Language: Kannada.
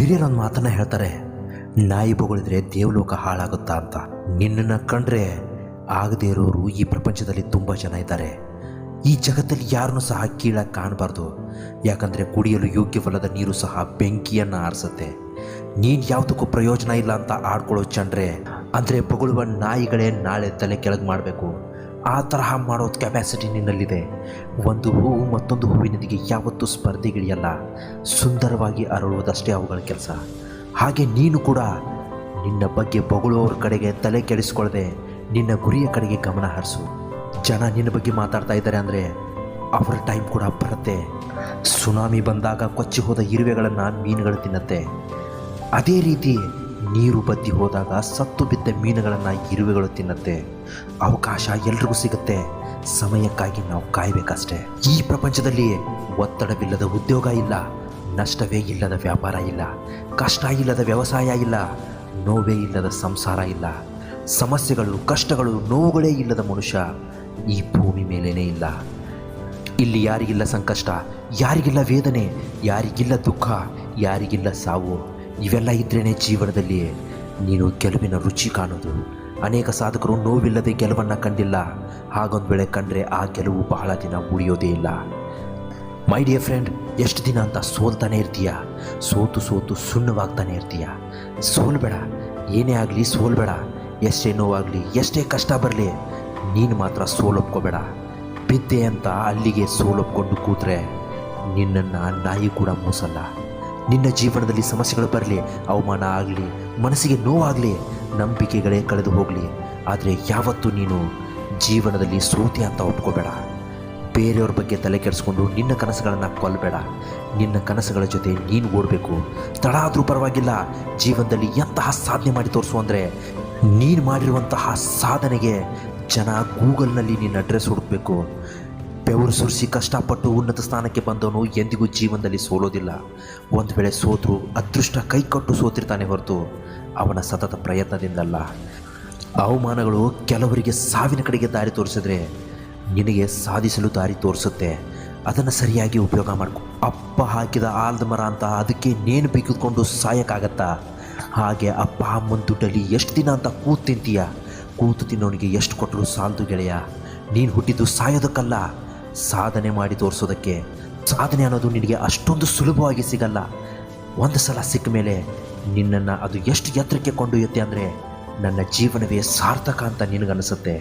ಹಿರಿಯರೊಂದು ಮಾತನ್ನ ಹೇಳ್ತಾರೆ, ನಾಯಿ ಬೊಗಳಿದ್ರೆ ದೇವಲೋಕ ಹಾಳಾಗುತ್ತಾ ಅಂತ. ನಿನ್ನನ್ನು ಕಂಡ್ರೆ ಆಗದೇ ಇರೋರು ಈ ಪ್ರಪಂಚದಲ್ಲಿ ತುಂಬ ಜನ ಇದ್ದಾರೆ. ಈ ಜಗತ್ತಲ್ಲಿ ಯಾರನ್ನೂ ಸಹ ಕೀಳಾಗಿ ಕಾಣಬಾರ್ದು. ಯಾಕಂದರೆ ಕುಡಿಯಲು ಯೋಗ್ಯವಲ್ಲದ ನೀರು ಸಹ ಬೆಂಕಿಯನ್ನು ಆರಿಸುತ್ತೆ. ನೀನು ಯಾವುದಕ್ಕೂ ಪ್ರಯೋಜನ ಇಲ್ಲ ಅಂತ ಆಡ್ಕೊಳ್ಳೋ ಜನರೇ, ಅಂದರೆ ಬೊಗಳುವ ನಾಯಿಗಳೇ ನಾಳೆ ತಲೆ ಕೆಳಗೆ ಮಾಡಬೇಕು. ಆ ತರಹ ಮಾಡೋದು ಕೆಪಾಸಿಟಿ ನಿನ್ನಲ್ಲಿದೆ. ಒಂದು ಹೂವು ಮತ್ತೊಂದು ಹೂವಿನೊಂದಿಗೆ ಯಾವತ್ತೂ ಸ್ಪರ್ಧೆಗಿಳಿಯಲ್ಲ. ಸುಂದರವಾಗಿ ಅರಳುವುದಷ್ಟೇ ಅವುಗಳ ಕೆಲಸ. ಹಾಗೆ ನೀನು ಕೂಡ ನಿನ್ನ ಬಗ್ಗೆ ಬೊಗಳುವವ್ರ ಕಡೆಗೆ ತಲೆ ಕೆಡಿಸ್ಕೊಳ್ಳದೆ ನಿನ್ನ ಗುರಿಯ ಕಡೆಗೆ ಗಮನ ಹರಿಸು. ಜನ ನಿನ್ನ ಬಗ್ಗೆ ಮಾತಾಡ್ತಾ ಇದ್ದಾರೆ ಅಂದರೆ ಅವರ ಟೈಮ್ ಕೂಡ ಬರುತ್ತೆ. ಸುನಾಮಿ ಬಂದಾಗ ಕೊಚ್ಚಿ ಹೋದ ಇರುವೆಗಳನ್ನು ಮೀನುಗಳು ತಿನ್ನತ್ತೆ. ಅದೇ ರೀತಿ ನೀರು ಬತ್ತಿ ಹೋದಾಗ ಸತ್ತು ಬಿದ್ದ ಮೀನುಗಳನ್ನು ಇರುವೆಗಳು ತಿನ್ನತ್ತೆ. ಅವಕಾಶ ಎಲ್ರಿಗೂ ಸಿಗುತ್ತೆ. ಸಮಯಕ್ಕಾಗಿ ನಾವು ಕಾಯಬೇಕಷ್ಟೇ. ಈ ಪ್ರಪಂಚದಲ್ಲಿ ಒತ್ತಡವಿಲ್ಲದ ಉದ್ಯೋಗ ಇಲ್ಲ, ನಷ್ಟವೇ ಇಲ್ಲದ ವ್ಯಾಪಾರ ಇಲ್ಲ, ಕಷ್ಟ ಇಲ್ಲದ ವ್ಯವಸಾಯ ಇಲ್ಲ, ನೋವೇ ಇಲ್ಲದ ಸಂಸಾರ ಇಲ್ಲ, ಸಮಸ್ಯೆಗಳು ಕಷ್ಟಗಳು ನೋವುಗಳೇ ಇಲ್ಲದ ಮನುಷ್ಯ ಈ ಭೂಮಿ ಮೇಲೇನೇ ಇಲ್ಲ. ಇಲ್ಲಿ ಯಾರಿಗಿಲ್ಲ ಸಂಕಷ್ಟ, ಯಾರಿಗಿಲ್ಲ ವೇದನೆ, ಯಾರಿಗಿಲ್ಲ ದುಃಖ, ಯಾರಿಗಿಲ್ಲ ಸಾವು. ಇವೆಲ್ಲ ಇದ್ರೇ ಜೀವನದಲ್ಲಿ ನೀನು ಗೆಲುವಿನ ರುಚಿ ಕಾಣೋದು. ಅನೇಕ ಸಾಧಕರು ನೋವಿಲ್ಲದೆ ಗೆಲುವನ್ನು ಕಂಡಿಲ್ಲ. ಹಾಗೊಂದು ವೇಳೆ ಕಂಡ್ರೆ ಆ ಗೆಲುವು ಬಹಳ ದಿನ ಉಳಿಯೋದೇ ಇಲ್ಲ. ಮೈ ಡಿಯರ್ ಫ್ರೆಂಡ್, ಎಷ್ಟು ದಿನ ಅಂತ ಸೋಲ್ತಾನೆ ಇರ್ತೀಯ. ಸೋತು ಸೋತು ಸುಣ್ಣವಾಗ್ತಾನೆ ಇರ್ತೀಯ. ಸೋಲ್ಬೇಡ, ಏನೇ ಆಗಲಿ ಸೋಲ್ಬೇಡ. ಎಷ್ಟೇ ನೋವಾಗಲಿ, ಎಷ್ಟೇ ಕಷ್ಟ ಬರಲಿ, ನೀನು ಮಾತ್ರ ಸೋಲೊಪ್ಕೋಬೇಡ. ಬಿದ್ದೆ ಅಂತ ಅಲ್ಲಿಗೆ ಸೋಲೊಪ್ಕೊಂಡು ಕೂತ್ರೆ ನಿನ್ನನ್ನು ನಾಯಿ ಕೂಡ ಮೂಸಲ್ಲ. ನಿನ್ನ ಜೀವನದಲ್ಲಿ ಸಮಸ್ಯೆಗಳು ಬರಲಿ, ಅವಮಾನ ಆಗಲಿ, ಮನಸ್ಸಿಗೆ ನೋವಾಗಲಿ, ನಂಬಿಕೆಗಳೇ ಕಳೆದು ಹೋಗಲಿ, ಆದರೆ ಯಾವತ್ತೂ ನೀನು ಜೀವನದಲ್ಲಿ ಸೋತೆ ಅಂತ ಒಪ್ಕೋಬೇಡ. ಬೇರೆಯವ್ರ ಬಗ್ಗೆ ತಲೆ ಕೆಡಿಸ್ಕೊಂಡು ನಿನ್ನ ಕನಸುಗಳನ್ನು ಕೊಲ್ಲಬೇಡ. ನಿನ್ನ ಕನಸುಗಳ ಜೊತೆ ನೀನು ಓಡಬೇಕು. ತಡ ಆದರೂ ಪರವಾಗಿಲ್ಲ. ಜೀವನದಲ್ಲಿ ಎಂತಹ ಸಾಧನೆ ಮಾಡಿ ತೋರಿಸು ಅಂದರೆ, ನೀನು ಮಾಡಿರುವಂತಹ ಸಾಧನೆಗೆ ಜನ ಗೂಗಲ್ನಲ್ಲಿ ನಿನ್ನ ಅಡ್ರೆಸ್ ಹುಡುಕಬೇಕು. ಬೆವರು ಸುರಿಸಿ ಕಷ್ಟಪಟ್ಟು ಉನ್ನತ ಸ್ಥಾನಕ್ಕೆ ಬಂದವನು ಎಂದಿಗೂ ಜೀವನದಲ್ಲಿ ಸೋಲೋದಿಲ್ಲ. ಒಂದು ವೇಳೆ ಸೋತರೂ ಅದೃಷ್ಟ ಕೈಕೊಟ್ಟು ಸೋತಿರ್ತಾನೆ ಹೊರತು ಅವನ ಸತತ ಪ್ರಯತ್ನದಿಂದಲ್ಲ. ಅವಮಾನಗಳು ಕೆಲವರಿಗೆ ಸಾವಿನ ಕಡೆಗೆ ದಾರಿ ತೋರಿಸಿದ್ರೆ ನಿನಗೆ ಸಾಧಿಸಲು ದಾರಿ ತೋರಿಸುತ್ತೆ. ಅದನ್ನು ಸರಿಯಾಗಿ ಉಪಯೋಗ ಮಾಡ್ಕೊ. ಅಪ್ಪ ಹಾಕಿದ ಆಲದ ಮರ ಅಂತ ಅದಕ್ಕೆ ನೇಣು ಬಿಗಿದುಕೊಂಡು ಸಾಯಕ್ಕಾಗತ್ತಾ? ಹಾಗೆ ಅಪ್ಪ ಅಮ್ಮನ ದುಡ್ಡಲ್ಲಿ ಎಷ್ಟು ದಿನ ಅಂತ ಕೂತು ತಿಂತೀಯ? ಕೂತು ತಿನ್ನೋನಿಗೆ ಎಷ್ಟು ಕೊಟ್ಟರು ಸಾಲದು ಗೆಳೆಯ. ನೀನು ಹುಟ್ಟಿದ್ದು ಸಾಯೋದಕ್ಕಲ್ಲ, ಸಾಧನೆ ಮಾಡಿ ತೋರಿಸೋದಕ್ಕೆ. ಸಾಧನೆ ಅನ್ನೋದು ನಿನಗೆ ಅಷ್ಟೊಂದು ಸುಲಭವಾಗಿ ಸಿಗಲ್ಲ. ಒಂದು ಸಲ ಸಿಕ್ಕ ಮೇಲೆ ನಿನ್ನನ್ನು ಅದು ಎಷ್ಟು ಎತ್ತರಕ್ಕೆ ಕೊಂಡೊಯ್ಯುತ್ತೆ ಅಂದರೆ ನನ್ನ ಜೀವನವೇ ಸಾರ್ಥಕ ಅಂತ ನಿನಗನ್ನಿಸುತ್ತೆ.